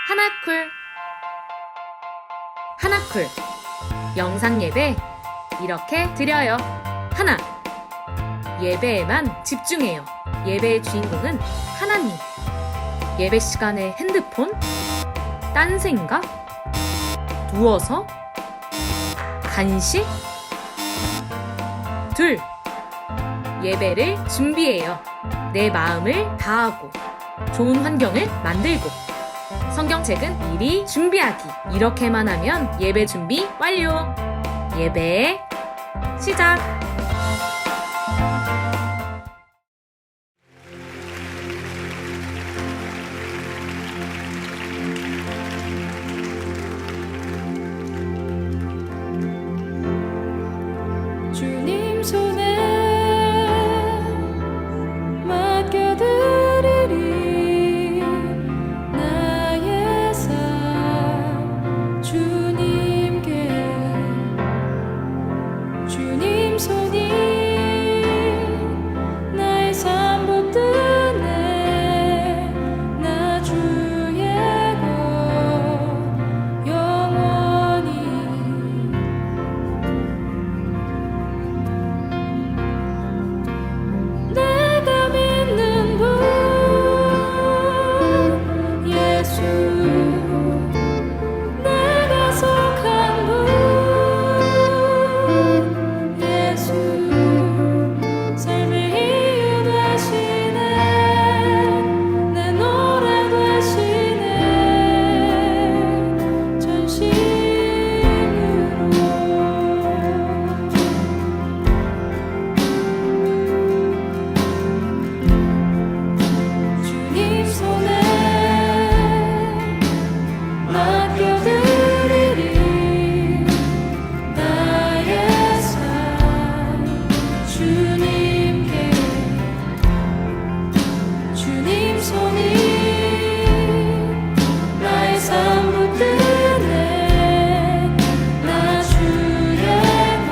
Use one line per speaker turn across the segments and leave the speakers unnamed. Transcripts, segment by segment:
하나쿨 하나쿨 영상 예배 이렇게 드려요. 하나, 예배에만 집중해요. 예배의 주인공은 하나님. 예배 시간에 핸드폰? 딴 생각? 누워서? 간식? 둘, 예배를 준비해요. 내 마음을 다하고 좋은 환경을 만들고 성경책은 미리 준비하기. 이렇게만 하면 예배 준비 완료. 예배 시작.
주님 손에 맡겨드리리 나의 삶 주님께. 주님 손이 나의 삶 붙드네. 나 주의 것 영원히. 내가 믿는 분 예수, 내가 속한 분 예수, 삶의 이유 되시네. 내 노래 되시네. 전심으로 주님 손에 맡겨드리리 나의 삶 주님께. 주님 손이 나의 삶 붙드네. 나 주의 것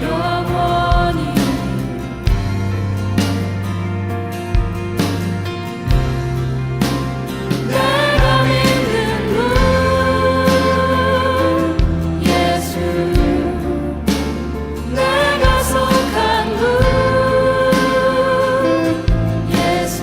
영원히. 내가 믿는 분 예수, 내가 속한 분 예수,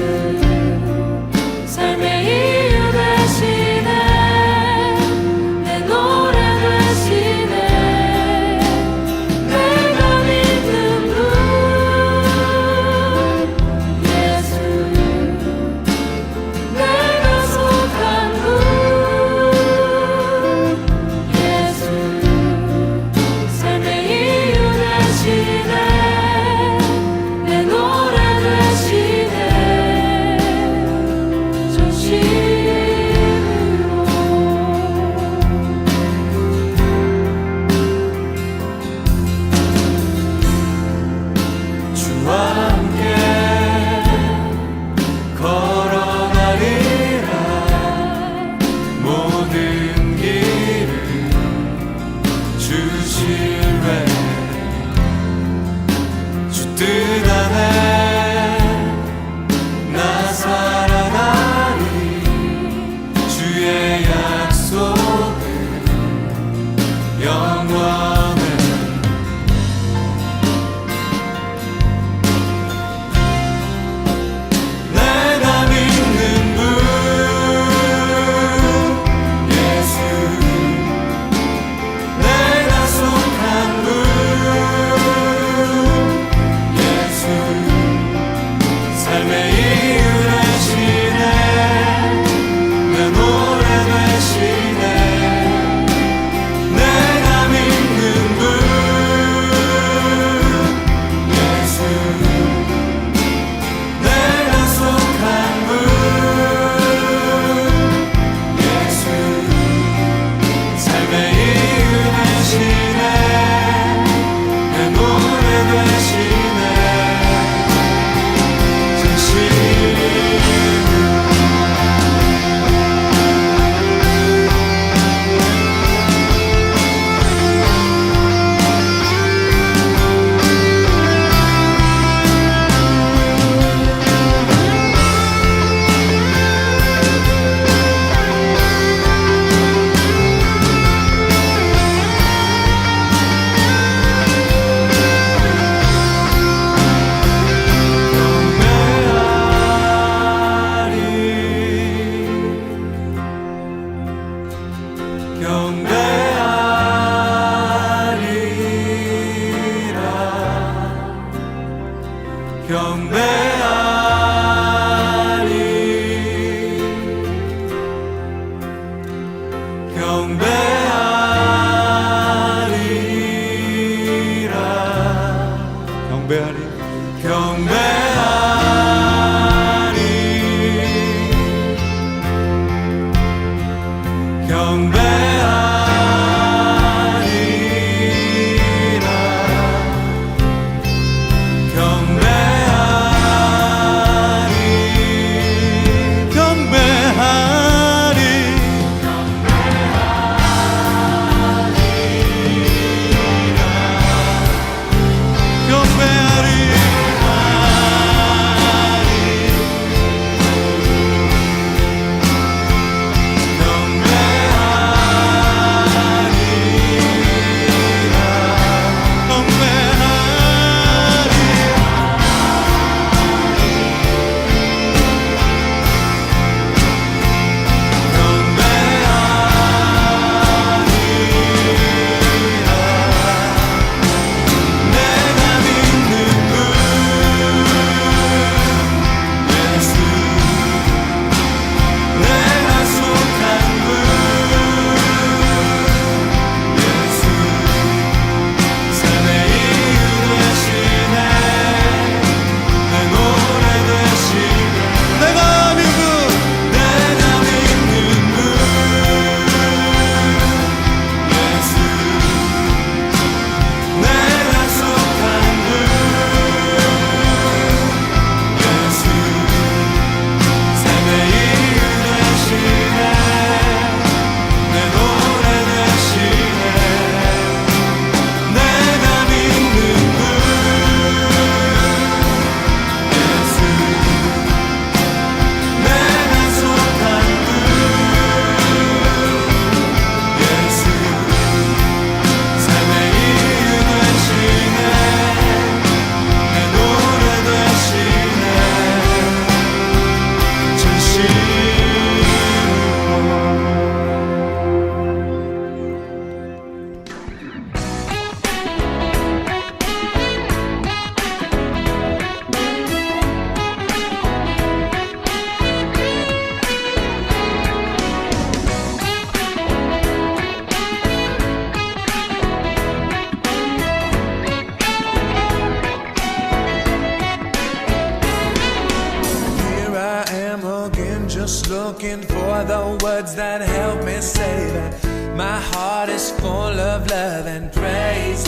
looking for the words that help me say that my heart is full of love and praises.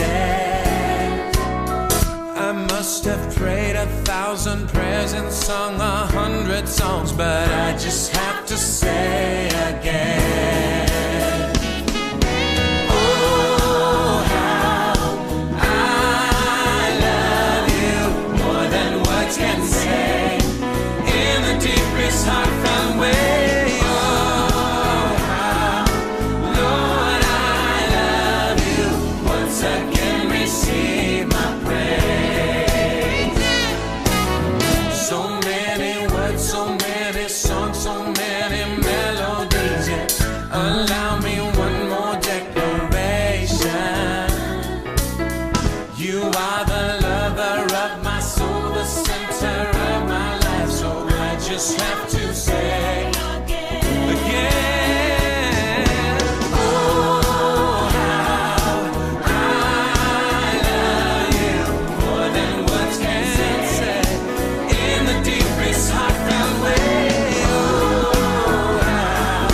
I must have prayed 1,000 prayers and sung 100 songs, but I just have to say again, oh, how I love you more than words can say, in the deepest heartfelt way. Oh, how, Lord, I love you. Once again, receive my praise. So many words, so many songs, so many melodies, yet allow me one more declaration. You are the lover of my soul, the center of my life, so I just have to say again, oh, how I love you more than words can say, in the deepest heartfelt way. Oh, how,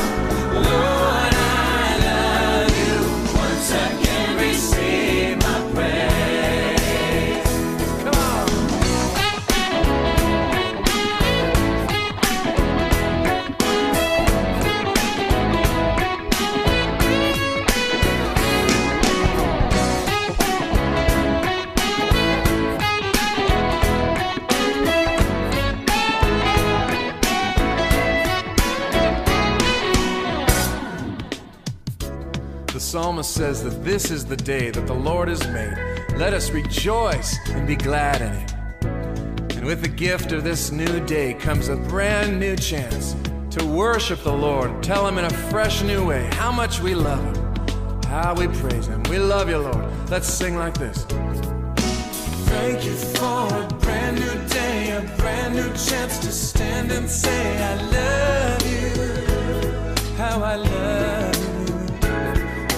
Lord, I love you. Once again, receive my praise. Come on. The psalmist says that this is the day that the Lord has made. Let us rejoice and be glad in it. And with the gift of this new day comes a brand new chance to worship the Lord, tell Him in a fresh new way how much we love Him, how we praise Him. We love you, Lord. Let's sing like this. Thank you for a brand new day, a brand new chance to stand and say I love you, how I love you.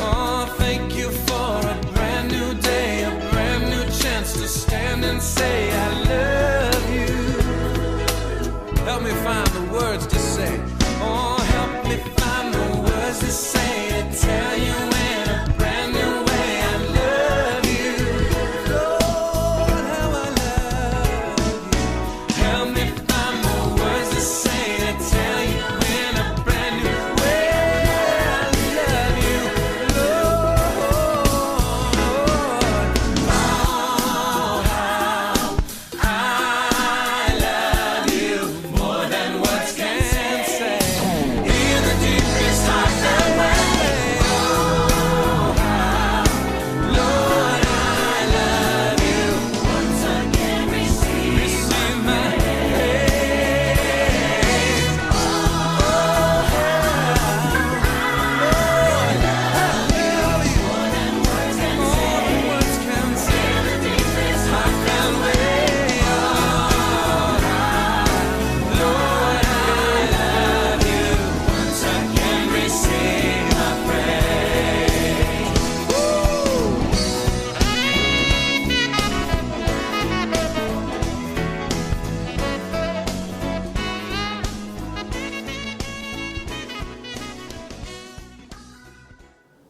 Oh, thank you for a brand new day, a brand new chance to stand and say I love you. Help me find the words to say. Oh, help me find the words to say, to tell you in a brand new way I love you. Lord, how I love you. Help me find the words to say, to tell you in a brand new way I love you. Lord, oh, how I love you more than words can say, in the deepest heartfelt way. Oh, how, Lord, I love you. Once again, receive my praise. Oh, how, Lord, I love you more than words can say, in the deepest heartfelt way. Oh, Lord, I love you. Once again, receive my praise.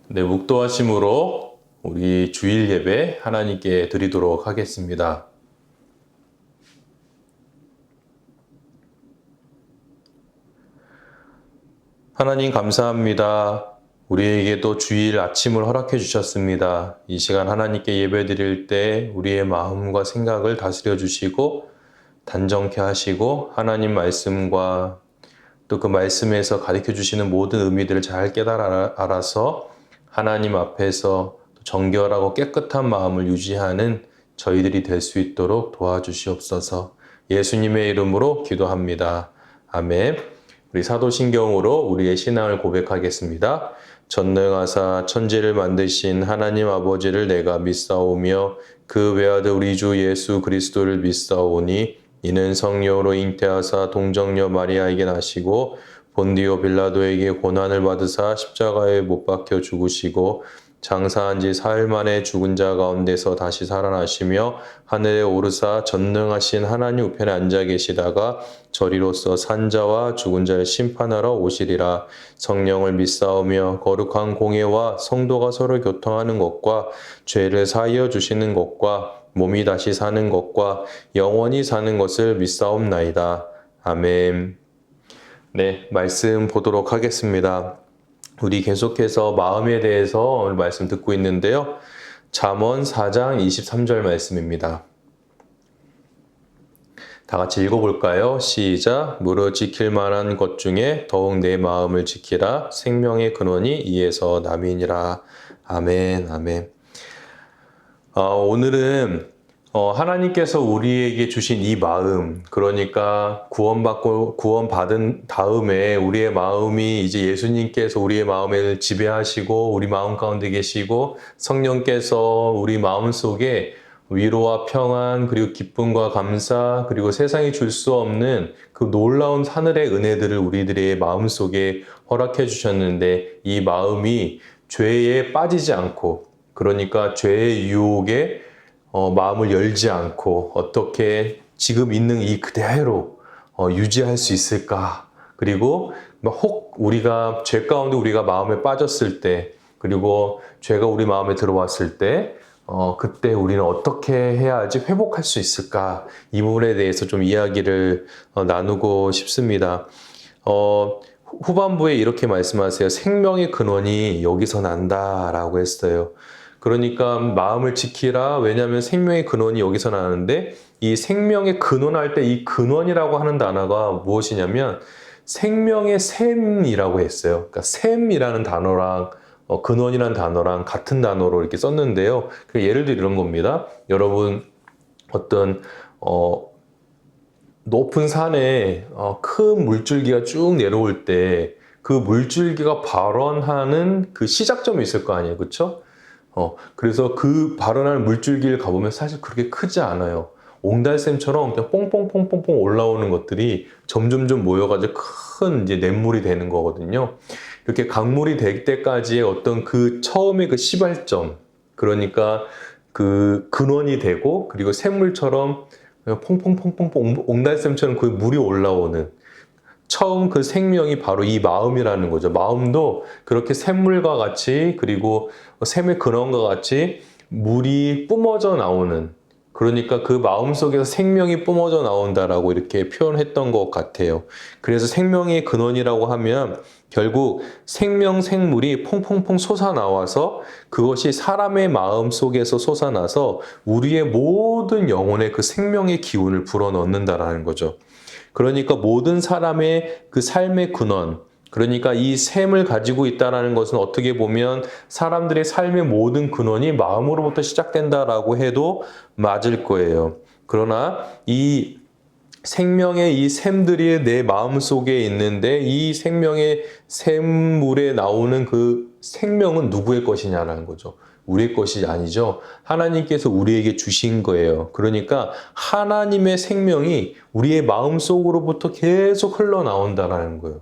네, 묵도하심으로 우리 주일 예배 하나님께 드리도록 하겠습니다. 하나님 감사합니다. 우리에게도 주일 아침을 허락해 주셨습니다. 이 시간 하나님께 예배 드릴 때 우리의 마음과 생각을 다스려 주시고 단정케 하시고 하나님 말씀과 또 그 말씀에서 가르쳐 주시는 모든 의미들을 잘 깨달아 알아서 하나님 앞에서 정결하고 깨끗한 마음을 유지하는 저희들이 될 수 있도록 도와주시옵소서. 예수님의 이름으로 기도합니다. 아멘. 우리 사도신경으로 우리의 신앙을 고백하겠습니다. 전능하사 천지를 만드신 하나님 아버지를 내가 믿사오며 그 외아들 우리 주 예수 그리스도를 믿사오니 이는 성령으로 잉태하사 동정녀 마리아에게 나시고 본디오 빌라도에게 고난을 받으사 십자가에 못 박혀 죽으시고 장사한 지 사흘 만에 죽은 자 가운데서 다시 살아나시며 하늘에 오르사 전능하신 하나님 우편에 앉아 계시다가 저리로서 산자와 죽은 자를 심판하러 오시리라. 성령을 믿사오며 거룩한 공예와 성도가 서로 교통하는 것과 죄를 사하여 주시는 것과 몸이 다시 사는 것과 영원히 사는 것을 믿사옵나이다. 아멘. 네, 말씀 보도록 하겠습니다. 우리 계속해서 마음에 대해서 오늘 말씀 듣고 있는데요. 잠언 4장 23절 말씀입니다. 다 같이 읽어볼까요? 시작. 무릇 지킬 만한 것 중에 더욱 내 마음을 지키라. 생명의 근원이 이에서 남이니라. 아멘, 아멘. 오늘은 하나님께서 우리에게 주신 이 마음, 그러니까 구원받은 다음에 우리의 마음이 이제 예수님께서 우리의 마음을 지배하시고 우리 마음 가운데 계시고 성령께서 우리 마음 속에 위로와 평안 그리고 기쁨과 감사 그리고 세상이 줄 수 없는 그 놀라운 하늘의 은혜들을 우리들의 마음 속에 허락해 주셨는데 이 마음이 죄에 빠지지 않고 그러니까 죄의 유혹에 마음을 열지 않고 어떻게 지금 있는 이 그대로 유지할 수 있을까? 그리고 혹 우리가 죄 가운데 우리가 마음에 빠졌을 때 그리고 죄가 우리 마음에 들어왔을 때 그때 우리는 어떻게 해야지 회복할 수 있을까? 이 부분에 대해서 좀 이야기를 나누고 싶습니다. 후반부에 이렇게 말씀하세요. 생명의 근원이 여기서 난다라고 했어요. 그러니까 마음을 지키라. 왜냐하면 생명의 근원이 여기서 나는데 이 생명의 근원할 때 이 근원이라고 하는 단어가 무엇이냐면 생명의 샘이라고 했어요. 그러니까 샘이라는 단어랑 근원이라는 단어랑 같은 단어로 이렇게 썼는데요. 예를 들어 이런 겁니다. 여러분 어떤 높은 산에 큰 물줄기가 쭉 내려올 때 그 물줄기가 발원하는 그 시작점이 있을 거 아니에요. 그렇죠? 그래서 그 발원하는 물줄기를 가보면 사실 그렇게 크지 않아요. 옹달샘처럼 그냥 뽕뽕뽕뽕뽕 올라오는 것들이 점점점 모여가지고 큰 이제 냇물이 되는 거거든요. 이렇게 강물이 될 때까지의 어떤 그 처음의 그 시발점, 그러니까 그 근원이 되고 그리고 샘물처럼 퐁퐁퐁퐁퐁 옹달샘처럼 그 물이 올라오는 처음 그 생명이 바로 이 마음이라는 거죠. 마음도 그렇게 샘물과 같이 그리고 샘의 근원과 같이 물이 뿜어져 나오는 그러니까 그 마음 속에서 생명이 뿜어져 나온다라고 이렇게 표현했던 것 같아요. 그래서 생명의 근원이라고 하면 결국 생물이 퐁퐁퐁 솟아나와서 그것이 사람의 마음 속에서 솟아나서 우리의 모든 영혼에 그 생명의 기운을 불어넣는다라는 거죠. 그러니까 모든 사람의 그 삶의 근원, 그러니까 이 샘을 가지고 있다는 것은 어떻게 보면 사람들의 삶의 모든 근원이 마음으로부터 시작된다라고 해도 맞을 거예요. 그러나 이 생명의 이 샘들이 내 마음 속에 있는데 이 생명의 샘물에 나오는 그 생명은 누구의 것이냐라는 거죠. 우리의 것이 아니죠. 하나님께서 우리에게 주신 거예요. 그러니까 하나님의 생명이 우리의 마음 속으로부터 계속 흘러나온다라는 거예요.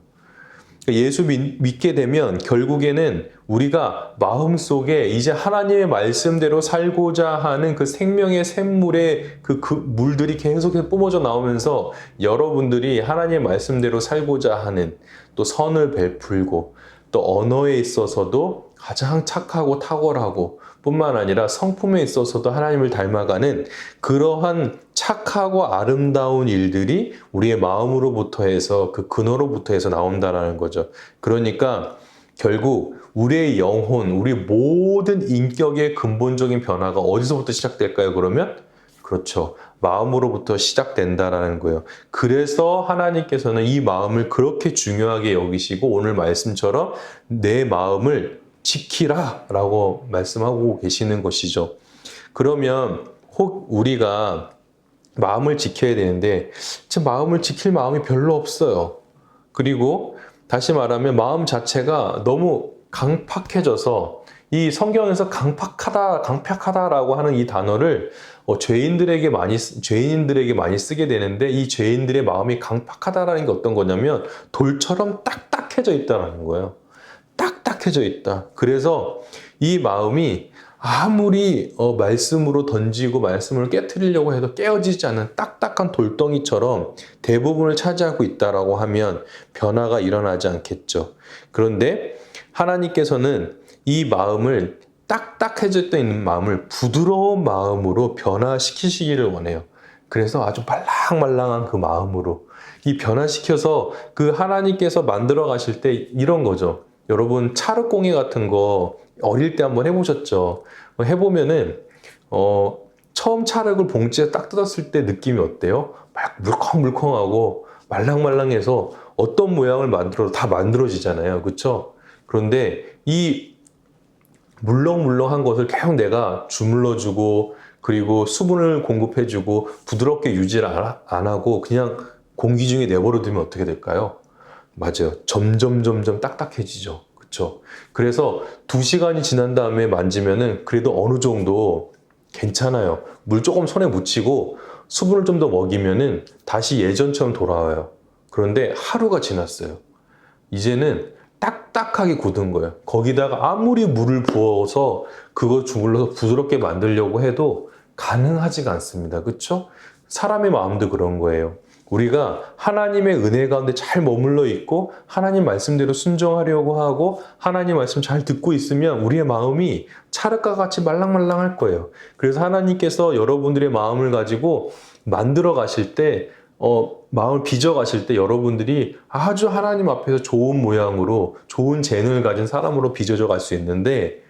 예수 믿게 되면 결국에는 우리가 마음속에 이제 하나님의 말씀대로 살고자 하는 그 생명의 샘물의 그 물들이 계속해서 뿜어져 나오면서 여러분들이 하나님의 말씀대로 살고자 하는 또 선을 베풀고 또 언어에 있어서도 가장 착하고 탁월하고 뿐만 아니라 성품에 있어서도 하나님을 닮아가는 그러한 착하고 아름다운 일들이 우리의 마음으로부터 해서 그 근원으로부터 해서 나온다라는 거죠. 그러니까 결국 우리의 영혼, 우리 모든 인격의 근본적인 변화가 어디서부터 시작될까요? 그러면 그렇죠. 마음으로부터 시작된다라는 거예요. 그래서 하나님께서는 이 마음을 그렇게 중요하게 여기시고 오늘 말씀처럼 내 마음을 지키라 라고 말씀하고 계시는 것이죠. 그러면 혹 우리가 마음을 지켜야 되는데 제 마음을 지킬 마음이 별로 없어요. 그리고 다시 말하면 마음 자체가 너무 강팍해져서 이 성경에서 강팍하다라고 하는 이 단어를 죄인들에게 많이 쓰게 되는데 이 죄인들의 마음이 강팍하다라는 게 어떤 거냐면 돌처럼 딱딱해져 있다는 거예요. 딱딱해져 있다. 그래서 이 마음이 아무리 말씀으로 던지고 말씀을 깨트리려고 해도 깨어지지 않는 딱딱한 돌덩이처럼 대부분을 차지하고 있다라고 하면 변화가 일어나지 않겠죠. 그런데 하나님께서는 이 마음을 딱딱해져 있는 마음을 부드러운 마음으로 변화시키시기를 원해요. 그래서 아주 말랑말랑한 그 마음으로 이 변화시켜서 그 하나님께서 만들어 가실 때 이런 거죠. 여러분 찰흙공예 같은 거 어릴 때 한번 해보셨죠? 해보면은 처음 찰흙을 봉지에 딱 뜯었을 때 느낌이 어때요? 막 물컹물컹하고 말랑말랑해서 어떤 모양을 만들어도 다 만들어지잖아요. 그렇죠? 그런데 이 물렁물렁한 것을 계속 내가 주물러주고 그리고 수분을 공급해주고 부드럽게 유지를 안 하고 그냥 공기 중에 내버려두면 어떻게 될까요? 맞아요. 점점 딱딱해지죠. 그렇죠? 그래서 2시간이 지난 다음에 만지면은 그래도 어느 정도 괜찮아요. 물 조금 손에 묻히고 수분을 좀 더 먹이면은 다시 예전처럼 돌아와요. 그런데 하루가 지났어요. 이제는 딱딱하게 굳은 거예요. 거기다가 아무리 물을 부어서 그거 주물러서 부드럽게 만들려고 해도 가능하지가 않습니다. 그렇죠? 사람의 마음도 그런 거예요. 우리가 하나님의 은혜 가운데 잘 머물러 있고 하나님 말씀대로 순종하려고 하고 하나님 말씀 잘 듣고 있으면 우리의 마음이 찰흙과 같이 말랑말랑할 거예요. 그래서 하나님께서 여러분들의 마음을 가지고 만들어 가실 때 마음을 빚어 가실 때 여러분들이 아주 하나님 앞에서 좋은 모양으로 좋은 재능을 가진 사람으로 빚어져 갈 수 있는데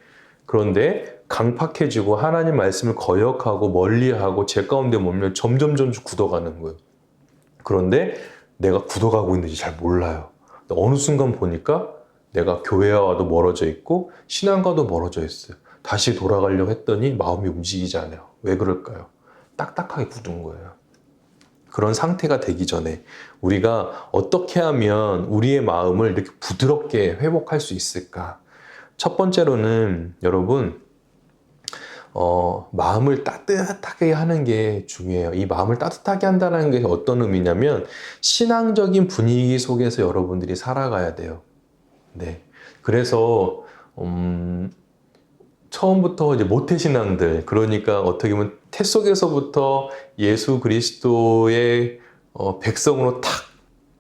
그런데 강팍해지고 하나님 말씀을 거역하고 멀리하고 제 가운데 머물면 점점 굳어가는 거예요. 그런데 내가 굳어가고 있는지 잘 몰라요. 어느 순간 보니까 내가 교회와도 멀어져 있고 신앙과도 멀어져 있어요. 다시 돌아가려고 했더니 마음이 움직이지 않아요. 왜 그럴까요? 딱딱하게 굳은 거예요. 그런 상태가 되기 전에 우리가 어떻게 하면 우리의 마음을 이렇게 부드럽게 회복할 수 있을까? 첫 번째로는 여러분 마음을 따뜻하게 하는 게 중요해요. 이 마음을 따뜻하게 한다는 게 어떤 의미냐면 신앙적인 분위기 속에서 여러분들이 살아가야 돼요. 네. 그래서 처음부터 이제 모태신앙들, 그러니까 어떻게 보면 태 속에서부터 예수 그리스도의 백성으로 탁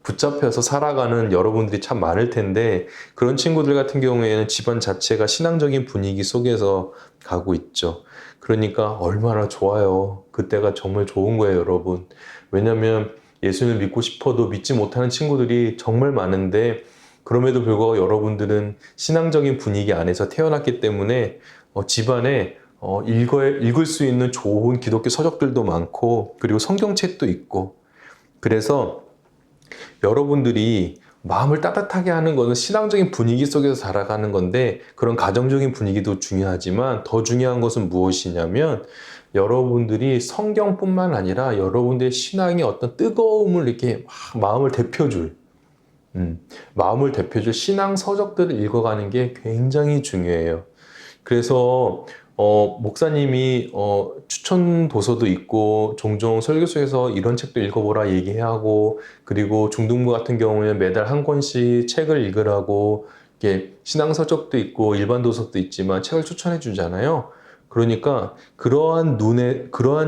붙잡혀서 살아가는 여러분들이 참 많을 텐데 그런 친구들 같은 경우에는 집안 자체가 신앙적인 분위기 속에서 가고 있죠. 그러니까 얼마나 좋아요. 그때가 정말 좋은 거예요, 여러분. 왜냐하면 예수님을 믿고 싶어도 믿지 못하는 친구들이 정말 많은데 그럼에도 불구하고 여러분들은 신앙적인 분위기 안에서 태어났기 때문에 집안에 읽을 수 있는 좋은 기독교 서적들도 많고 그리고 성경책도 있고 그래서 여러분들이 마음을 따뜻하게 하는 것은 신앙적인 분위기 속에서 살아가는 건데 그런 가정적인 분위기도 중요하지만 더 중요한 것은 무엇이냐면 여러분들이 성경뿐만 아니라 여러분들의 신앙의 어떤 뜨거움을 이렇게 마음을 데펴줄 신앙 서적들을 읽어가는 게 굉장히 중요해요. 그래서 목사님이 추천 도서도 있고 종종 설교소에서 이런 책도 읽어보라 얘기하고 그리고 중등부 같은 경우에는 매달 한 권씩 책을 읽으라고 이렇게 신앙서적도 있고 일반 도서도 있지만 책을 추천해 주잖아요. 그러니까 그러한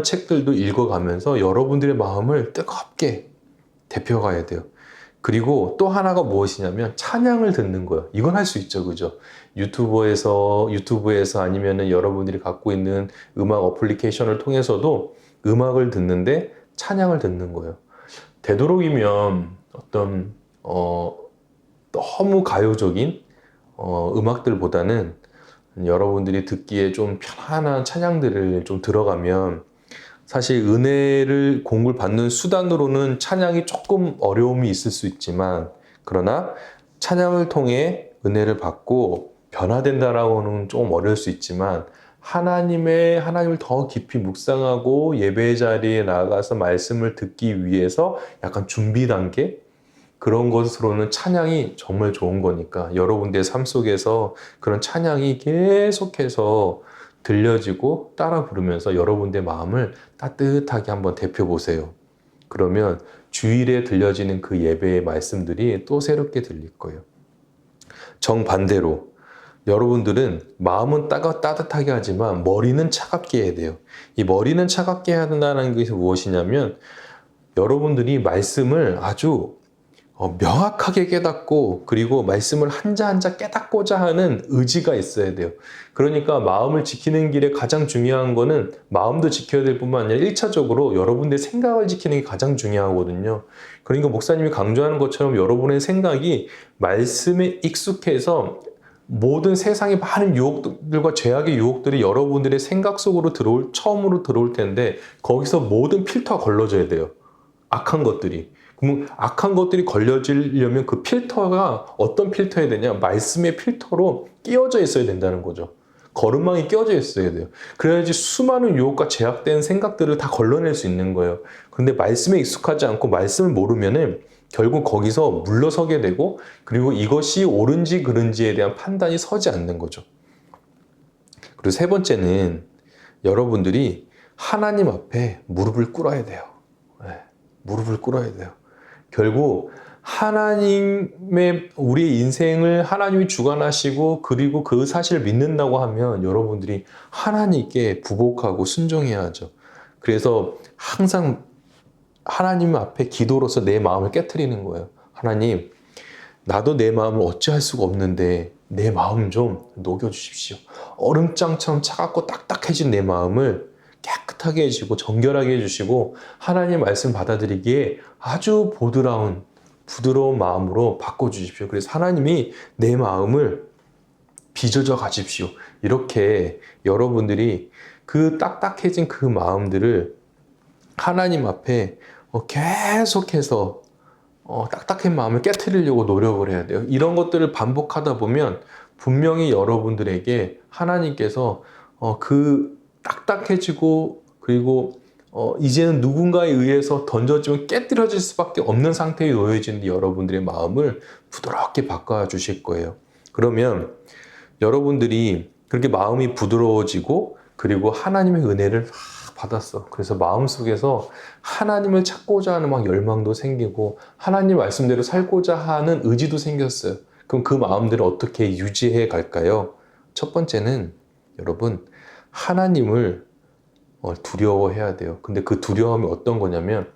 책들도 읽어가면서 여러분들의 마음을 뜨겁게 데펴가야 돼요. 그리고 또 하나가 무엇이냐면 찬양을 듣는 거예요. 이건 할 수 있죠, 그죠? 유튜브에서 아니면은 여러분들이 갖고 있는 음악 어플리케이션을 통해서도 음악을 듣는데 찬양을 듣는 거예요. 되도록이면 어떤 너무 가요적인 음악들보다는 여러분들이 듣기에 좀 편안한 찬양들을 좀 들어가면 사실 은혜를 공급을 받는 수단으로는 찬양이 조금 어려움이 있을 수 있지만 그러나 찬양을 통해 은혜를 받고 변화된다라고는 조금 어려울 수 있지만 하나님을 더 깊이 묵상하고 예배 자리에 나가서 말씀을 듣기 위해서 약간 준비 단계 그런 것으로는 찬양이 정말 좋은 거니까 여러분들의 삶 속에서 그런 찬양이 계속해서 들려지고 따라 부르면서 여러분들의 마음을 따뜻하게 한번 데펴보세요. 그러면 주일에 들려지는 그 예배의 말씀들이 또 새롭게 들릴 거예요. 정반대로 여러분들은 마음은 따뜻하게 하지만 머리는 차갑게 해야 돼요. 이 머리는 차갑게 해야 된다는 것이 무엇이냐면 여러분들이 말씀을 아주 명확하게 깨닫고 그리고 말씀을 한자 한자 깨닫고자 하는 의지가 있어야 돼요. 그러니까 마음을 지키는 길에 가장 중요한 거는 마음도 지켜야 될 뿐만 아니라 1차적으로 여러분들의 생각을 지키는 게 가장 중요하거든요. 그러니까 목사님이 강조하는 것처럼 여러분의 생각이 말씀에 익숙해서 모든 세상의 많은 유혹들과 죄악의 유혹들이 여러분들의 생각 속으로 처음으로 들어올 텐데 거기서 모든 필터가 걸러져야 돼요. 악한 것들이. 그럼 악한 것들이 걸려지려면 그 필터가 어떤 필터여야 되냐? 말씀의 필터로 끼워져 있어야 된다는 거죠. 거름망이 끼워져 있어야 돼요. 그래야지 수많은 유혹과 제약된 생각들을 다 걸러낼 수 있는 거예요. 그런데 말씀에 익숙하지 않고 말씀을 모르면은 결국 거기서 물러서게 되고 그리고 이것이 옳은지 그른지에 대한 판단이 서지 않는 거죠. 그리고 세 번째는 여러분들이 하나님 앞에 무릎을 꿇어야 돼요. 네, 무릎을 꿇어야 돼요. 결국 하나님의 우리의 인생을 하나님이 주관하시고 그리고 그 사실을 믿는다고 하면 여러분들이 하나님께 부복하고 순종해야 하죠. 그래서 항상 하나님 앞에 기도로서 내 마음을 깨트리는 거예요. 하나님, 나도 내 마음을 어찌할 수가 없는데 내 마음 좀 녹여주십시오. 얼음장처럼 차갑고 딱딱해진 내 마음을 깨끗하게 해주시고 정결하게 해주시고 하나님의 말씀 받아들이기에 아주 부드러운 마음으로 바꿔주십시오. 그래서 하나님이 내 마음을 빚어져 가십시오. 이렇게 여러분들이 그 딱딱해진 그 마음들을 하나님 앞에 계속해서 딱딱한 마음을 깨트리려고 노력을 해야 돼요. 이런 것들을 반복하다 보면 분명히 여러분들에게 하나님께서 그 딱딱해지고 그리고 이제는 누군가에 의해서 던져지면 깨뜨려질 수밖에 없는 상태에 놓여진 여러분들의 마음을 부드럽게 바꿔주실 거예요. 그러면 여러분들이 그렇게 마음이 부드러워지고 그리고 하나님의 은혜를 받았어. 그래서 마음속에서 하나님을 찾고자 하는 막 열망도 생기고 하나님 말씀대로 살고자 하는 의지도 생겼어요. 그럼 그 마음들을 어떻게 유지해 갈까요? 첫 번째는 여러분 하나님을 두려워해야 돼요. 근데 그 두려움이 어떤 거냐면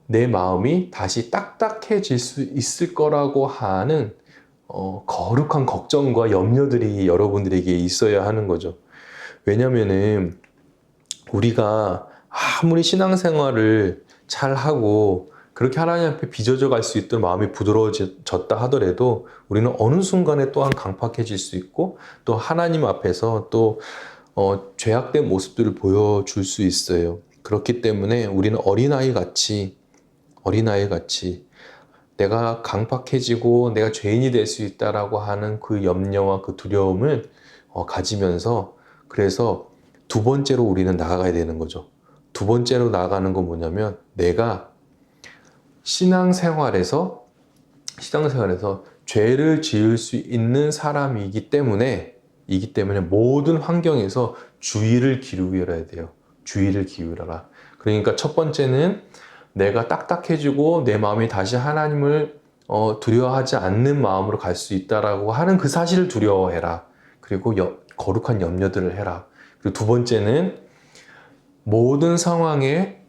내 마음이 다시 딱딱해질 수 있을 거라고 하는 거룩한 걱정과 염려들이 여러분들에게 있어야 하는 거죠. 왜냐면은 우리가 아무리 신앙생활을 잘하고 그렇게 하나님 앞에 빚어져 갈 수 있도록 마음이 부드러워졌다 하더라도 우리는 어느 순간에 또한 강팍해질 수 있고 또 하나님 앞에서 또 죄악된 모습들을 보여줄 수 있어요. 그렇기 때문에 우리는 어린아이같이 내가 강팍해지고 내가 죄인이 될 수 있다라고 하는 그 염려와 그 두려움을 가지면서 그래서 두 번째로 우리는 나아가야 되는 거죠. 두 번째로 나아가는 건 뭐냐면 내가 신앙생활에서 죄를 지을 수 있는 사람이기 때문에 모든 환경에서 주의를 기울여야 돼요. 주의를 기울여라. 그러니까 첫 번째는 내가 딱딱해지고 내 마음이 다시 하나님을 두려워하지 않는 마음으로 갈 수 있다라고 하는 그 사실을 두려워해라. 그리고 거룩한 염려들을 해라. 그리고 두 번째는 모든 상황에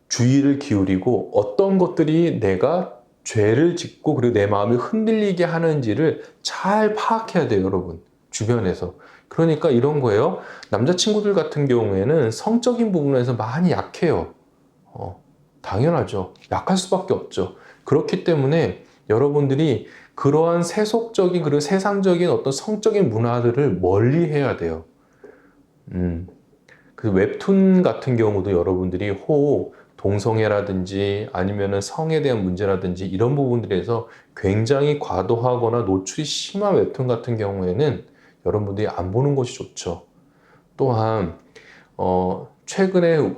주의를 기울이고 어떤 것들이 내가 죄를 짓고 그리고 내 마음을 흔들리게 하는지를 잘 파악해야 돼요, 여러분. 주변에서. 그러니까 이런 거예요. 남자친구들 같은 경우에는 성적인 부분에서 많이 약해요. 당연하죠. 약할 수밖에 없죠. 그렇기 때문에 여러분들이 그러한 세속적인 그리고 세상적인 어떤 성적인 문화들을 멀리 해야 돼요. 그 웹툰 같은 경우도 여러분들이 동성애라든지 아니면은 성에 대한 문제라든지 이런 부분들에서 굉장히 과도하거나 노출이 심한 웹툰 같은 경우에는 여러분들이 안 보는 것이 좋죠. 또한 최근에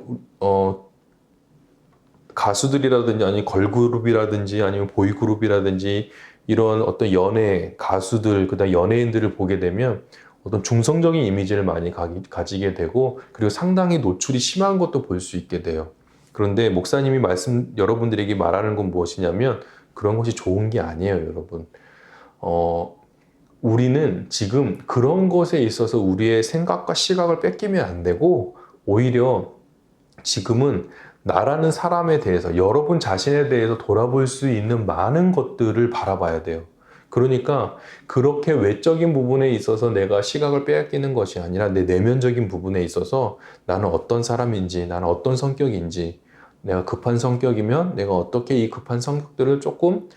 가수들이라든지 아니면 걸그룹이라든지 아니면 보이그룹이라든지 이런 어떤 연예 가수들 그다음 연예인들을 보게 되면 어떤 중성적인 이미지를 많이 가지게 되고 그리고 상당히 노출이 심한 것도 볼 수 있게 돼요. 그런데 목사님이 여러분들에게 말하는 건 무엇이냐면 그런 것이 좋은 게 아니에요, 여러분. 우리는 지금 그런 것에 있어서 우리의 생각과 시각을 뺏기면 안 되고 오히려 지금은 나라는 사람에 대해서 여러분 자신에 대해서 돌아볼 수 있는 많은 것들을 바라봐야 돼요. 그러니까 그렇게 외적인 부분에 있어서 내가 시각을 빼앗기는 것이 아니라 내 내면적인 부분에 있어서 나는 어떤 사람인지, 나는 어떤 성격인지, 내가 급한 성격이면 내가 어떻게 이 급한 성격들을 조금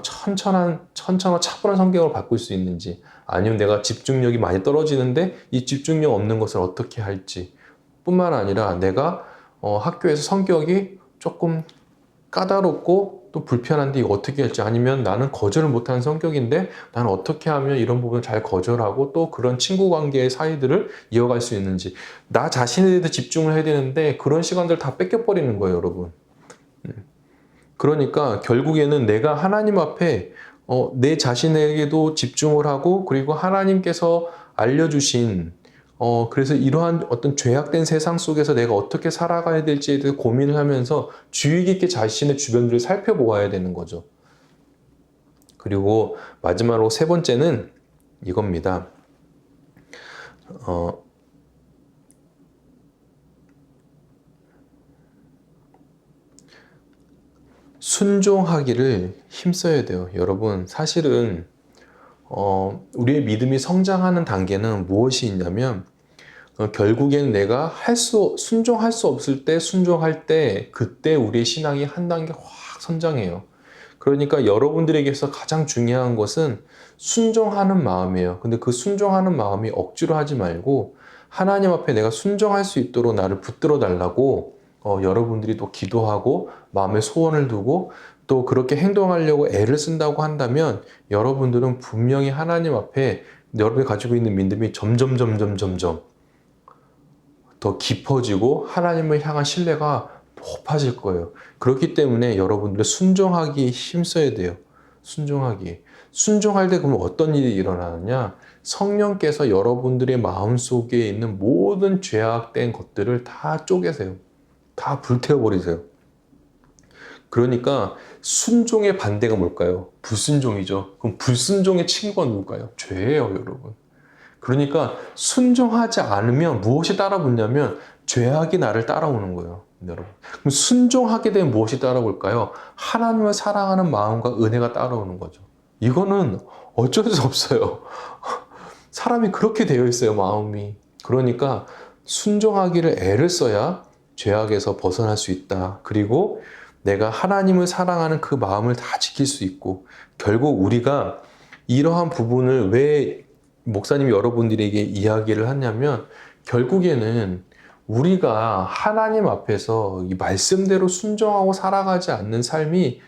천천한 차분한 성격을 바꿀 수 있는지, 아니면 내가 집중력이 많이 떨어지는데 이 집중력 없는 것을 어떻게 할지 뿐만 아니라 내가 학교에서 성격이 조금 까다롭고 또 불편한데 이거 어떻게 할지, 아니면 나는 거절을 못하는 성격인데 나는 어떻게 하면 이런 부분을 잘 거절하고 또 그런 친구 관계의 사이들을 이어갈 수 있는지, 나 자신에 대해서 집중을 해야 되는데 그런 시간들을 다 뺏겨버리는 거예요, 여러분. 그러니까 결국에는 내가 하나님 앞에 내 자신에게도 집중을 하고, 그리고 하나님께서 알려주신 그래서 이러한 어떤 죄악된 세상 속에서 내가 어떻게 살아가야 될지에 대해서 고민을 하면서 주의 깊게 자신의 주변들을 살펴보아야 되는 거죠. 그리고 마지막으로 세 번째는 이겁니다. 순종하기를 힘써야 돼요. 여러분, 사실은 우리의 믿음이 성장하는 단계는 무엇이 있냐면 결국엔 내가 순종할 수 없을 때 순종할 때 그때 우리의 신앙이 한 단계 확 성장해요. 그러니까 여러분들에게서 가장 중요한 것은 순종하는 마음이에요. 근데 그 순종하는 마음이 억지로 하지 말고 하나님 앞에 내가 순종할 수 있도록 나를 붙들어 달라고 여러분들이 또 기도하고 마음에 소원을 두고 또 그렇게 행동하려고 애를 쓴다고 한다면 여러분들은 분명히 하나님 앞에 여러분이 가지고 있는 믿음이 점점 더 깊어지고 하나님을 향한 신뢰가 높아질 거예요. 그렇기 때문에 여러분들 순종하기 힘써야 돼요. 순종할 때 그러면 어떤 일이 일어나느냐? 성령께서 여러분들의 마음속에 있는 모든 죄악된 것들을 다 쪼개세요. 다 불태워버리세요. 그러니까 순종의 반대가 뭘까요? 불순종이죠. 그럼 불순종의 친구가 누굴까요? 죄예요, 여러분. 그러니까 순종하지 않으면 무엇이 따라붙냐면 죄악이 나를 따라오는 거예요, 여러분. 그럼 순종하게 되면 무엇이 따라올까요? 하나님을 사랑하는 마음과 은혜가 따라오는 거죠. 이거는 어쩔 수 없어요. 사람이 그렇게 되어 있어요, 마음이. 그러니까 순종하기를 애를 써야 죄악에서 벗어날 수 있다. 그리고 내가 하나님을 사랑하는 그 마음을 다 지킬 수 있고, 결국 우리가 이러한 부분을 왜 목사님이 여러분들에게 이야기를 하냐면 결국에는 우리가 하나님 앞에서 이 말씀대로 순종하고 살아가지 않는 삶이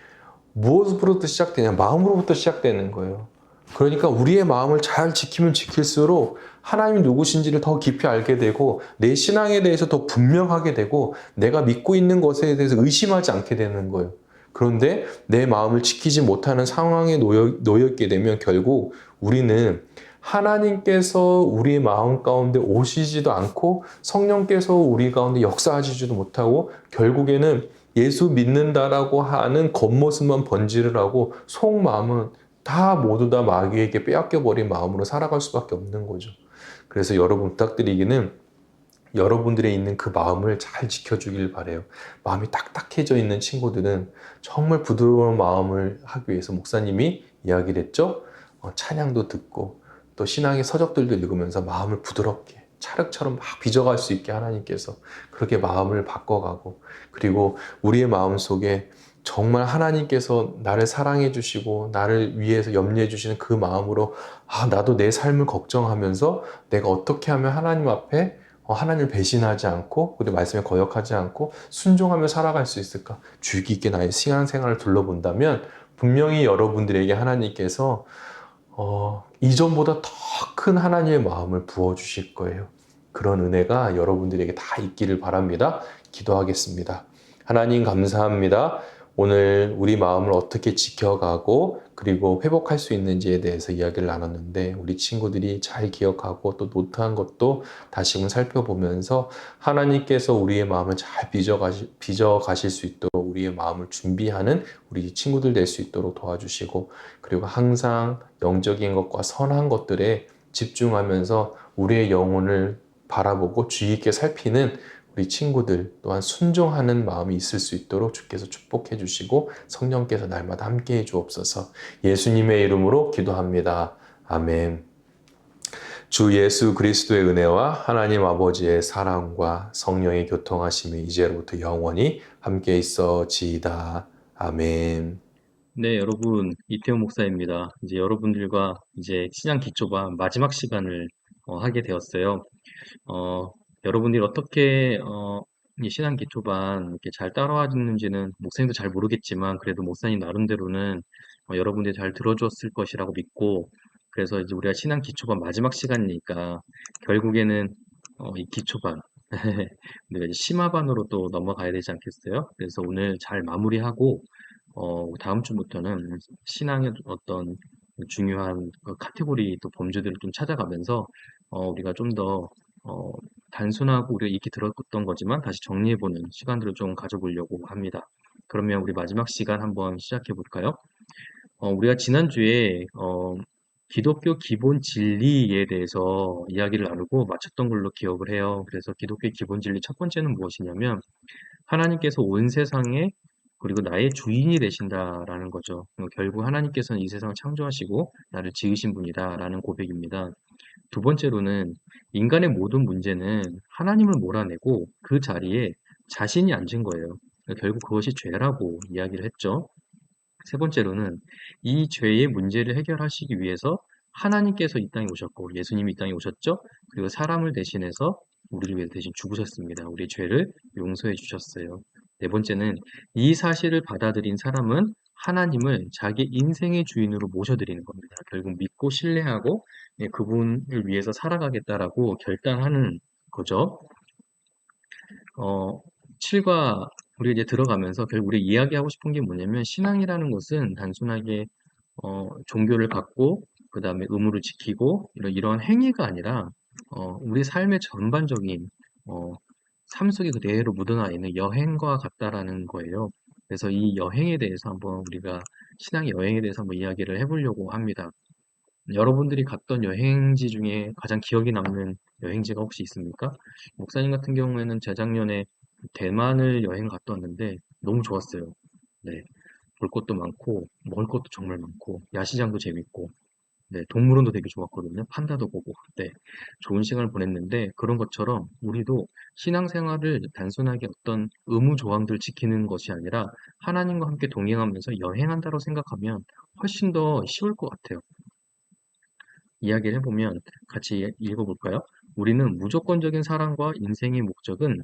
무엇으로부터 시작되냐? 마음으로부터 시작되는 거예요. 그러니까 우리의 마음을 잘 지키면 지킬수록 하나님이 누구신지를 더 깊이 알게 되고 내 신앙에 대해서 더 분명하게 되고 내가 믿고 있는 것에 대해서 의심하지 않게 되는 거예요. 그런데 내 마음을 지키지 못하는 상황에 놓였게 되면 결국 우리는 하나님께서 우리의 마음 가운데 오시지도 않고 성령께서 우리 가운데 역사하시지도 못하고 결국에는 예수 믿는다라고 하는 겉모습만 번지를 하고 속마음은 다 모두 다 마귀에게 빼앗겨버린 마음으로 살아갈 수밖에 없는 거죠. 그래서 여러분 부탁드리기는 여러분들의 있는 그 마음을 잘 지켜주길 바래요. 마음이 딱딱해져 있는 친구들은 정말 부드러운 마음을 하기 위해서 목사님이 이야기를 했죠. 찬양도 듣고 또 신앙의 서적들도 읽으면서 마음을 부드럽게 찰흙처럼 막 빚어갈 수 있게 하나님께서 그렇게 마음을 바꿔가고, 그리고 우리의 마음 속에 정말 하나님께서 나를 사랑해 주시고 나를 위해서 염려해 주시는 그 마음으로 나도 내 삶을 걱정하면서 내가 어떻게 하면 하나님 앞에 하나님을 배신하지 않고 그리고 말씀에 거역하지 않고 순종하며 살아갈 수 있을까? 주의 깊게 나의 신앙생활을 둘러본다면 분명히 여러분들에게 하나님께서 이전보다 더 큰 하나님의 마음을 부어주실 거예요. 그런 은혜가 여러분들에게 다 있기를 바랍니다. 기도하겠습니다. 하나님 감사합니다. 오늘 우리 마음을 어떻게 지켜가고 그리고 회복할 수 있는지에 대해서 이야기를 나눴는데 우리 친구들이 잘 기억하고 또 노트한 것도 다시금 살펴보면서 하나님께서 우리의 마음을 잘 빚어가실 수 있도록 우리의 마음을 준비하는 우리 친구들 될 수 있도록 도와주시고 그리고 항상 영적인 것과 선한 것들에 집중하면서 우리의 영혼을 바라보고 주의 있게 살피는 우리 친구들 또한 순종하는 마음이 있을 수 있도록 주께서 축복해 주시고 성령께서 날마다 함께해 주옵소서. 예수님의 이름으로 기도합니다. 아멘. 주 예수 그리스도의 은혜와 하나님 아버지의 사랑과 성령의 교통하심이 이제로부터 영원히 함께 있어지이다. 아멘.
네, 여러분, 이태호 목사입니다. 이제 여러분들과 이제 신앙 기초반 마지막 시간을 하게 되었어요. 여러분들이 어떻게 이 신앙 기초반 이렇게 잘 따라와줬는지는 목사님도 잘 모르겠지만 그래도 목사님 나름대로는 여러분들이 잘 들어줬을 것이라고 믿고 그래서 이제 우리가 신앙 기초반 마지막 시간이니까 결국에는 이 기초반 우리가 이제 심화반으로 또 넘어가야 되지 않겠어요? 그래서 오늘 잘 마무리하고 다음 주부터는 신앙의 어떤 중요한 그 카테고리 또 범주들을 좀 찾아가면서 우리가 좀 더 단순하고 우리가 익히 들었던 거지만 다시 정리해보는 시간들을 좀 가져보려고 합니다. 그러면 우리 마지막 시간 한번 시작해 볼까요? 우리가 지난주에 기독교 기본 진리에 대해서 이야기를 나누고 마쳤던 걸로 기억을 해요. 그래서 기독교의 기본 진리 첫 번째는 무엇이냐면 하나님께서 온 세상에 그리고 나의 주인이 되신다라는 거죠. 결국 하나님께서는 이 세상을 창조하시고 나를 지으신 분이다라는 고백입니다. 두 번째로는 인간의 모든 문제는 하나님을 몰아내고 그 자리에 자신이 앉은 거예요. 결국 그것이 죄라고 이야기를 했죠. 세 번째로는 이 죄의 문제를 해결하시기 위해서 하나님께서 이 땅에 오셨고 예수님이 이 땅에 오셨죠. 그리고 사람을 대신해서 우리를 위해 대신 죽으셨습니다. 우리의 죄를 용서해 주셨어요. 네 번째는 이 사실을 받아들인 사람은 하나님을 자기 인생의 주인으로 모셔드리는 겁니다. 결국 믿고 신뢰하고 그분을 위해서 살아가겠다라고 결단하는 거죠. 7과 우리 이제 들어가면서 결국 우리 이야기하고 싶은 게 뭐냐면 신앙이라는 것은 단순하게 종교를 갖고 그 다음에 의무를 지키고 이런 행위가 아니라 우리 삶의 전반적인 삶 속에 그대로 묻어나 있는 여행과 같다라는 거예요. 그래서 이 여행에 대해서 한번 우리가 신앙의 여행에 대해서 한번 이야기를 해보려고 합니다. 여러분들이 갔던 여행지 중에 가장 기억에 남는 여행지가 혹시 있습니까? 목사님 같은 경우에는 재작년에 대만을 여행 갔다 왔는데 너무 좋았어요. 네, 볼 것도 많고 먹을 것도 정말 많고 야시장도 재밌고 네, 동물원도 되게 좋았거든요. 판다도 보고 네, 좋은 시간을 보냈는데 그런 것처럼 우리도 신앙생활을 단순하게 어떤 의무 조항들 지키는 것이 아니라 하나님과 함께 동행하면서 여행한다고 생각하면 훨씬 더 쉬울 것 같아요. 이야기를 해보면 같이 읽어볼까요? 우리는 무조건적인 사랑과 인생의 목적은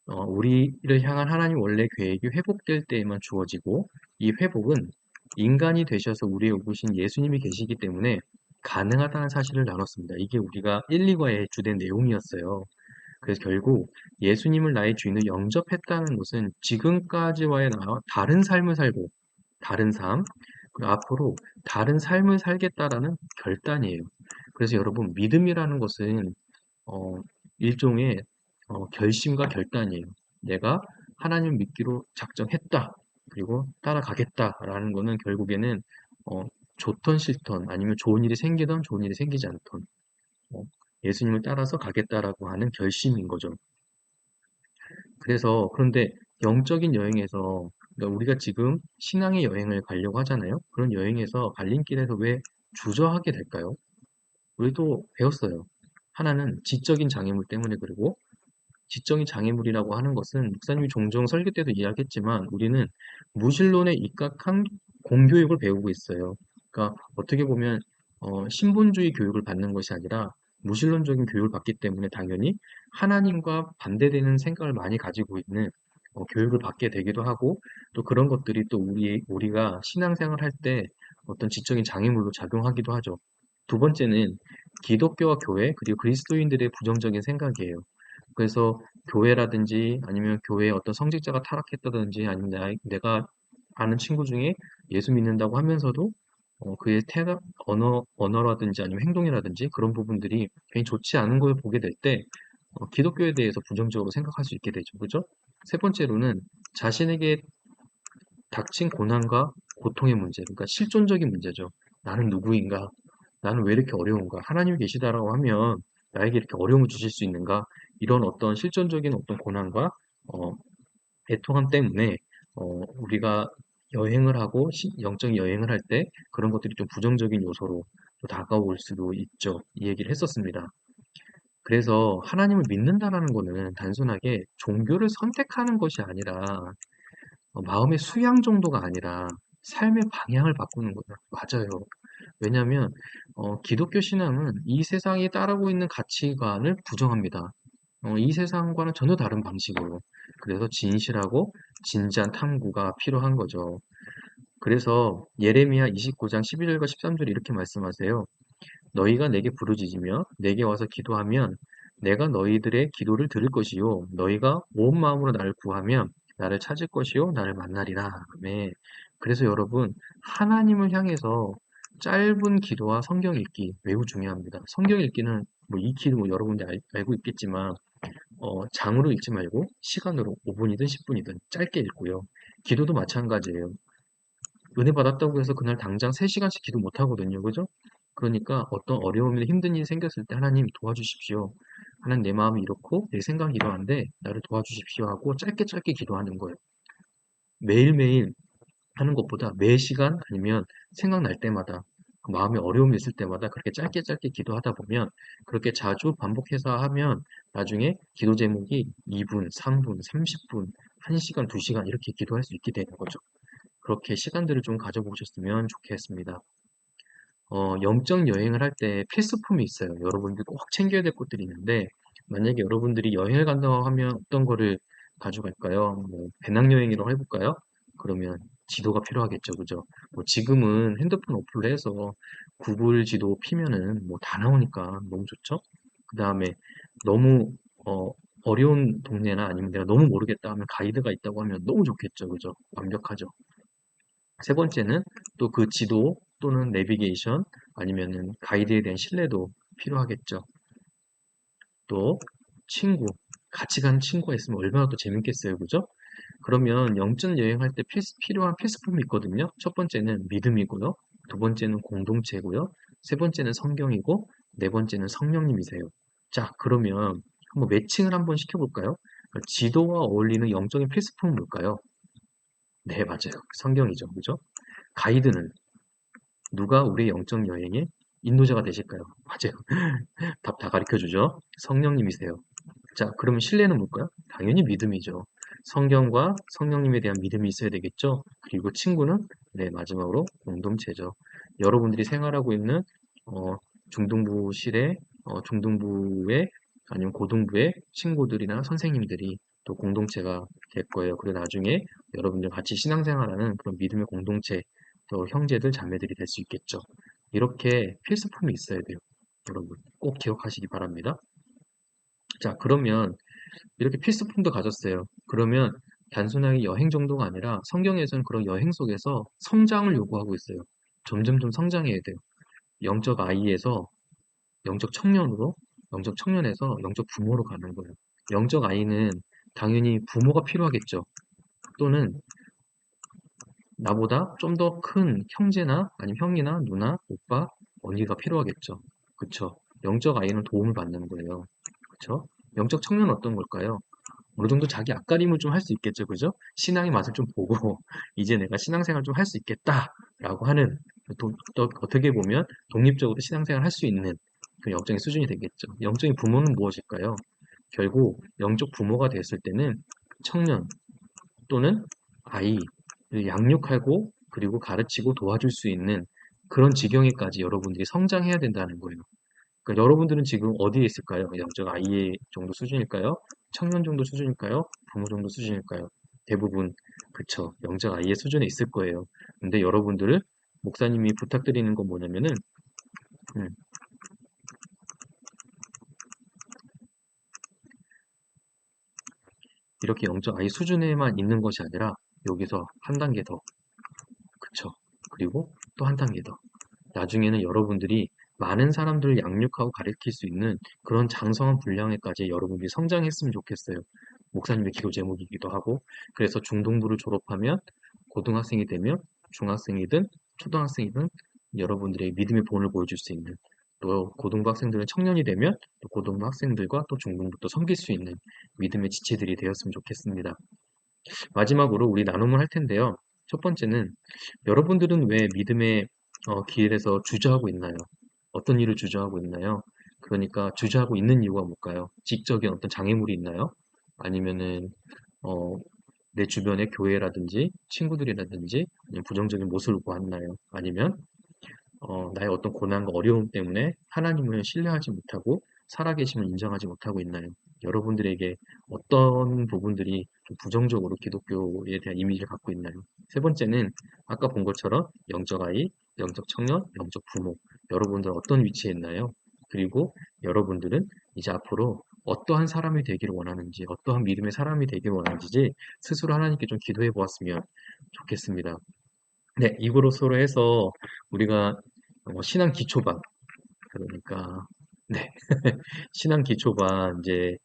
우리를 향한 하나님 원래 계획이 회복될 때에만 주어지고 이 회복은 인간이 되셔서 우리의 오신 예수님이 계시기 때문에 가능하다는 사실을 나눴습니다. 이게 우리가 1, 2과의 주된 내용이었어요. 그래서 결국 예수님을 나의 주인으로 영접했다는 것은 지금까지와의 나와 다른 삶을 살고 다른 삶, 그리고 앞으로 다른 삶을 살겠다라는 결단이에요. 그래서 여러분 믿음이라는 것은 일종의 결심과 결단이에요. 내가 하나님을 믿기로 작정했다. 그리고 따라가겠다라는 거는 결국에는 좋던 싫던 아니면 좋은 일이 생기던 좋은 일이 생기지 않던 예수님을 따라서 가겠다라고 하는 결심인 거죠. 그래서 그런데 영적인 여행에서 그러니까 우리가 지금 신앙의 여행을 가려고 하잖아요. 그런 여행에서 갈림길에서 왜 주저하게 될까요? 우리도 배웠어요. 하나는 지적인 장애물 때문에 그리고 지적인 장애물이라고 하는 것은 목사님이 종종 설교 때도 이야기했지만 우리는 무신론에 입각한 공교육을 배우고 있어요. 그러니까 어떻게 보면 신본주의 교육을 받는 것이 아니라 무신론적인 교육을 받기 때문에 당연히 하나님과 반대되는 생각을 많이 가지고 있는 교육을 받게 되기도 하고 또 그런 것들이 또 우리가 신앙생활 할 때 어떤 지적인 장애물로 작용하기도 하죠. 두 번째는 기독교와 교회 그리고 그리스도인들의 부정적인 생각이에요. 그래서 교회라든지 아니면 교회의 어떤 성직자가 타락했다든지 아니면 내가 아는 친구 중에 예수 믿는다고 하면서도 그의 언어라든지 아니면 행동이라든지 그런 부분들이 굉장히 좋지 않은 걸 보게 될 때 기독교에 대해서 부정적으로 생각할 수 있게 되죠. 그죠? 세 번째로는 자신에게 닥친 고난과 고통의 문제, 그러니까 실존적인 문제죠. 나는 누구인가? 나는 왜 이렇게 어려운가? 하나님이 계시다라고 하면 나에게 이렇게 어려움을 주실 수 있는가? 이런 어떤 실존적인 어떤 고난과 어, 애통함 때문에 우리가 여행을 하고 영적 여행을 할 때 그런 것들이 좀 부정적인 요소로 또 다가올 수도 있죠. 이 얘기를 했었습니다. 그래서 하나님을 믿는다라는 거는 단순하게 종교를 선택하는 것이 아니라 마음의 수양 정도가 아니라 삶의 방향을 바꾸는 거예요. 맞아요. 왜냐하면 기독교 신앙은 이 세상이 따르고 있는 가치관을 부정합니다. 이 세상과는 전혀 다른 방식으로. 그래서 진실하고 진지한 탐구가 필요한 거죠. 그래서 예레미야 29장 12절과 13절에 이렇게 말씀하세요. 너희가 내게 부르짖으며 내게 와서 기도하면 내가 너희들의 기도를 들을 것이요 너희가 온 마음으로 나를 구하면 나를 찾을 것이요 나를 만나리라. 네. 그래서 여러분 하나님을 향해서 짧은 기도와 성경 읽기 매우 중요합니다. 성경 읽기는 뭐 익히도 뭐 여러분들 알고 있겠지만 장으로 읽지 말고 시간으로 5분이든 10분이든 짧게 읽고요. 기도도 마찬가지예요. 은혜 받았다고 해서 그날 당장 3시간씩 기도 못 하거든요. 그죠? 그러니까 어떤 어려움이나 힘든 일이 생겼을 때 하나님 도와주십시오. 하나님 내 마음이 이렇고 내 생각이 이러한데 나를 도와주십시오 하고 짧게 짧게 기도하는 거예요. 매일매일 하는 것보다 매 시간 아니면 생각날 때마다 그 마음에 어려움이 있을 때마다 그렇게 짧게 짧게 기도하다 보면 그렇게 자주 반복해서 하면 나중에 기도 제목이 2분, 3분, 30분, 1시간, 2시간 이렇게 기도할 수 있게 되는 거죠. 그렇게 시간들을 좀 가져보셨으면 좋겠습니다. 영적 여행을 할 때 필수품이 있어요. 여러분들 꼭 챙겨야 될 것들이 있는데, 만약에 여러분들이 여행을 간다고 하면 어떤 거를 가져갈까요? 뭐, 배낭여행이라고 해볼까요? 그러면 지도가 필요하겠죠. 그죠? 뭐, 지금은 핸드폰 어플로 해서 구글 지도 피면은 뭐 다 나오니까 너무 좋죠? 그 다음에 너무, 어려운 동네나 아니면 내가 너무 모르겠다 하면 가이드가 있다고 하면 너무 좋겠죠. 그죠? 완벽하죠. 세 번째는 또 그 지도 또는 내비게이션 아니면은 가이드에 대한 신뢰도 필요하겠죠. 또 친구, 같이 가는 친구가 있으면 얼마나 더 재밌겠어요. 그죠? 그러면 영적 여행할 때 필요한 필수품이 있거든요. 첫 번째는 믿음이고요. 두 번째는 공동체고요. 세 번째는 성경이고 네 번째는 성령님이세요. 자, 그러면 한번 매칭을 한번 시켜볼까요? 지도와 어울리는 영적인 필수품은 뭘까요? 네, 맞아요. 성경이죠. 그죠? 가이드는 누가 우리의 영적 여행의 인도자가 되실까요? 맞아요. 답 다 가르쳐 주죠. 성령님이세요. 자, 그러면 신뢰는 뭘까요? 당연히 믿음이죠. 성경과 성령님에 대한 믿음이 있어야 되겠죠. 그리고 친구는 네, 마지막으로 공동체죠. 여러분들이 생활하고 있는 중등부실의 중등부의 아니면 고등부의 친구들이나 선생님들이 또 공동체가 될 거예요. 그리고 나중에 여러분들 같이 신앙생활하는 그런 믿음의 공동체, 또 형제들, 자매들이 될 수 있겠죠. 이렇게 필수품이 있어야 돼요. 여러분 꼭 기억하시기 바랍니다. 자, 그러면 이렇게 필수품도 가졌어요. 그러면 단순하게 여행 정도가 아니라 성경에서는 그런 여행 속에서 성장을 요구하고 있어요. 점점점 성장해야 돼요. 영적 아이에서 영적 청년으로, 영적 청년에서 영적 부모로 가는 거예요. 영적 아이는 당연히 부모가 필요하겠죠. 또는 나보다 좀 더 큰 형제나 아니면 형이나 누나, 오빠, 언니가 필요하겠죠. 그쵸? 영적 아이는 도움을 받는 거예요. 그쵸? 영적 청년은 어떤 걸까요? 어느 정도 자기 앞가림을 좀 할 수 있겠죠. 그죠? 신앙의 맛을 좀 보고, 이제 내가 신앙생활 좀 할 수 있겠다라고 하는, 또 어떻게 보면 독립적으로 신앙생활 할 수 있는 그 영적인 수준이 되겠죠. 영적인 부모는 무엇일까요? 결국 영적 부모가 됐을 때는 청년 또는 아이를 양육하고 그리고 가르치고 도와줄 수 있는 그런 지경에까지 여러분들이 성장해야 된다는 거예요. 그러니까 여러분들은 지금 어디에 있을까요? 영적 아이 정도 수준일까요? 청년 정도 수준일까요? 부모 정도 수준일까요? 대부분 그쵸. 영적 아이의 수준에 있을 거예요. 근데 여러분들을 목사님이 부탁드리는 건 뭐냐면은 음, 이렇게 영적 아이 수준에만 있는 것이 아니라 여기서 한 단계 더 그쵸. 그리고 또 한 단계 더. 나중에는 여러분들이 많은 사람들을 양육하고 가르칠 수 있는 그런 장성한 분량에까지 여러분들이 성장했으면 좋겠어요. 목사님의 기도 제목이기도 하고, 그래서 중등부를 졸업하면 고등학생이 되면 중학생이든 초등학생이든 여러분들의 믿음의 본을 보여줄 수 있는, 또 고등부 학생들은 청년이 되면 또 고등부 학생들과 또 중등부 또 섬길 수 있는 믿음의 지체들이 되었으면 좋겠습니다. 마지막으로 우리 나눔을 할 텐데요. 첫 번째는 여러분들은 왜 믿음의 길에서 주저하고 있나요? 어떤 일을 주저하고 있나요? 그러니까 주저하고 있는 이유가 뭘까요? 지적인 어떤 장애물이 있나요? 아니면은 어, 내 주변의 교회라든지 친구들이라든지 아니면 부정적인 모습을 보았나요? 아니면 나의 어떤 고난과 어려움 때문에 하나님을 신뢰하지 못하고 살아계심을 인정하지 못하고 있나요? 여러분들에게 어떤 부분들이 좀 부정적으로 기독교에 대한 이미지를 갖고 있나요? 세 번째는 아까 본 것처럼 영적 아이, 영적 청년, 영적 부모, 여러분들 어떤 위치에 있나요? 그리고 여러분들은 이제 앞으로 어떠한 사람이 되기를 원하는지, 어떠한 믿음의 사람이 되기를 원하는지 스스로 하나님께 좀 기도해 보았으면 좋겠습니다. 네, 이거로서로 해서 우리가 신앙 기초반, 그러니까, 네, 신앙 기초반 이제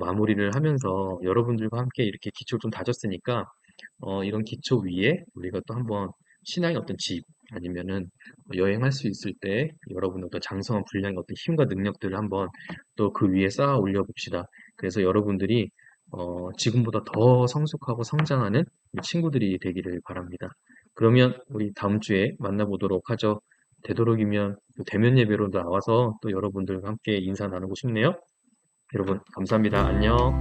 마무리를 하면서 여러분들과 함께 이렇게 기초를 좀 다졌으니까 이런 기초 위에 우리가 또 한번 신앙의 어떤 집 아니면은 여행할 수 있을 때 여러분의 어떤 장성한 분량의 어떤 힘과 능력들을 한번 또 그 위에 쌓아 올려 봅시다. 그래서 여러분들이 지금보다 더 성숙하고 성장하는 친구들이 되기를 바랍니다. 그러면 우리 다음 주에 만나보도록 하죠. 되도록이면 또 대면 예배로 나와서 또 여러분들과 함께 인사 나누고 싶네요. 여러분, 감사합니다. 안녕.